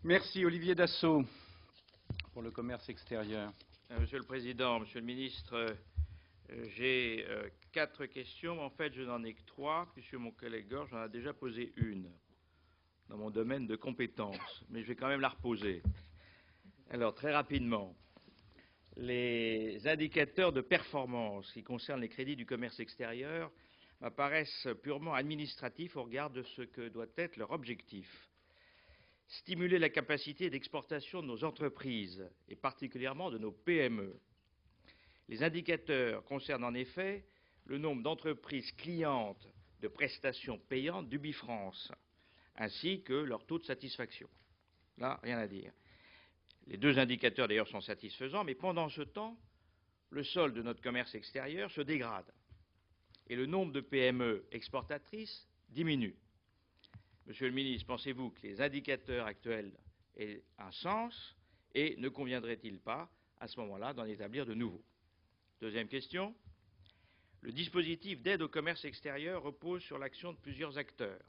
Merci. Olivier Dassault, pour le commerce extérieur. Monsieur le Président, Monsieur le Ministre, j'ai 4 questions. En fait, je n'en ai que 3, puisque mon collègue Gorge en a déjà posé une dans mon domaine de compétence. Mais je vais quand même la reposer. Alors, très rapidement, les indicateurs de performance qui concernent les crédits du commerce extérieur m'apparaissent purement administratifs au regard de ce que doit être leur objectif. Stimuler la capacité d'exportation de nos entreprises, et particulièrement de nos PME. Les indicateurs concernent en effet le nombre d'entreprises clientes de prestations payantes d'Ubifrance, ainsi que leur taux de satisfaction. Là, rien à dire. Les 2 indicateurs, d'ailleurs, sont satisfaisants, mais pendant ce temps, le solde de notre commerce extérieur se dégrade et le nombre de PME exportatrices diminue. Monsieur le ministre, pensez-vous que les indicateurs actuels aient un sens et ne conviendrait-il pas, à ce moment-là, d'en établir de nouveaux? Deuxième question. Le dispositif d'aide au commerce extérieur repose sur l'action de plusieurs acteurs.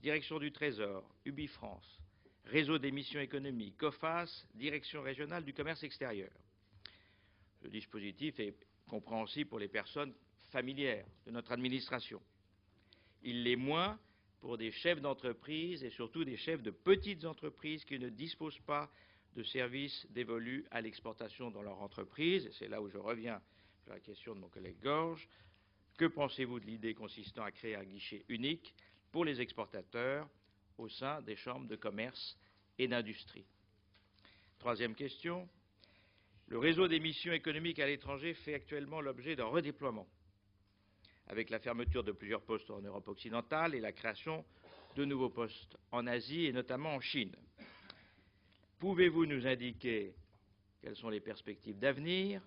Direction du Trésor, Ubifrance, Réseau des missions économiques, COFAS, Direction régionale du commerce extérieur. Le dispositif est compréhensible pour les personnes familières de notre administration. Il l'est moins pour des chefs d'entreprise et surtout des chefs de petites entreprises qui ne disposent pas de services dévolus à l'exportation dans leur entreprise. Et c'est là où je reviens sur la question de mon collègue Gorge. Que pensez-vous de l'idée consistant à créer un guichet unique pour les exportateurs au sein des chambres de commerce et d'industrie? Troisième question. Le réseau des missions économiques à l'étranger fait actuellement l'objet d'un redéploiement, avec la fermeture de plusieurs postes en Europe occidentale et la création de nouveaux postes en Asie et notamment en Chine. Pouvez-vous nous indiquer quelles sont les perspectives d'avenir?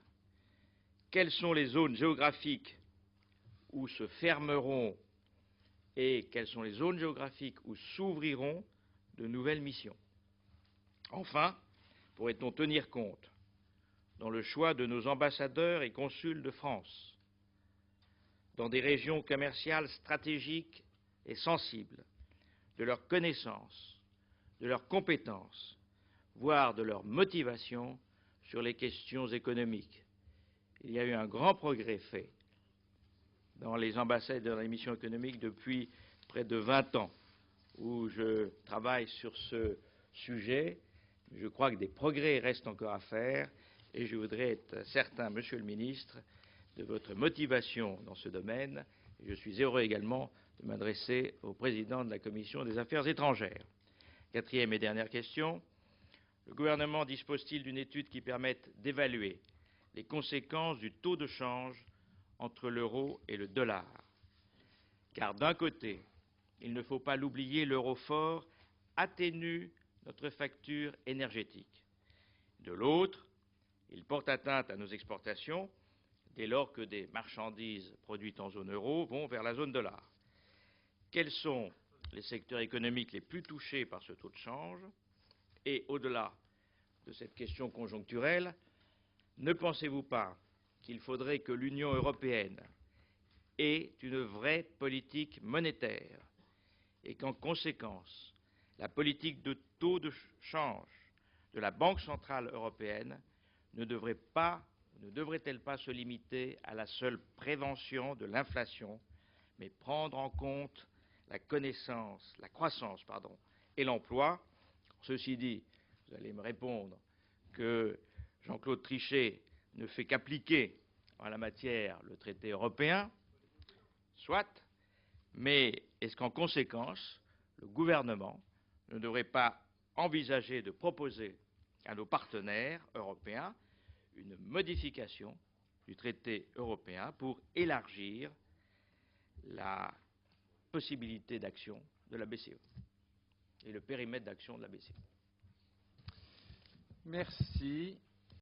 Quelles sont les zones géographiques où se fermeront et quelles sont les zones géographiques où s'ouvriront de nouvelles missions? Enfin, pourrait-on tenir compte, dans le choix de nos ambassadeurs et consuls de France, dans des régions commerciales stratégiques et sensibles, de leurs connaissances, de leurs compétences, voire de leur motivation sur les questions économiques? Il y a eu un grand progrès fait dans les ambassades et dans les missions économiques depuis près de 20 ans où je travaille sur ce sujet. Je crois que des progrès restent encore à faire et je voudrais être certain, Monsieur le Ministre, de votre motivation dans ce domaine. Je suis heureux également de m'adresser au président de la Commission des Affaires étrangères. Quatrième et dernière question. Le gouvernement dispose-t-il d'une étude qui permette d'évaluer les conséquences du taux de change entre l'euro et le dollar? Car d'un côté, il ne faut pas l'oublier, l'euro fort atténue notre facture énergétique. De l'autre, il porte atteinte à nos exportations dès lors que des marchandises produites en zone euro vont vers la zone dollar. Quels sont les secteurs économiques les plus touchés par ce taux de change? Et au-delà de cette question conjoncturelle, ne pensez-vous pas qu'il faudrait que l'Union européenne ait une vraie politique monétaire et qu'en conséquence, la politique de taux de change de la Banque centrale européenne ne devrait-elle pas se limiter à la seule prévention de l'inflation, mais prendre en compte la croissance et l'emploi? Ceci dit, vous allez me répondre que Jean-Claude Trichet ne fait qu'appliquer en la matière le traité européen, soit, mais est-ce qu'en conséquence, le gouvernement ne devrait pas envisager de proposer à nos partenaires européens une modification du traité européen pour élargir la possibilité d'action de la BCE et le périmètre d'action de la BCE? Merci.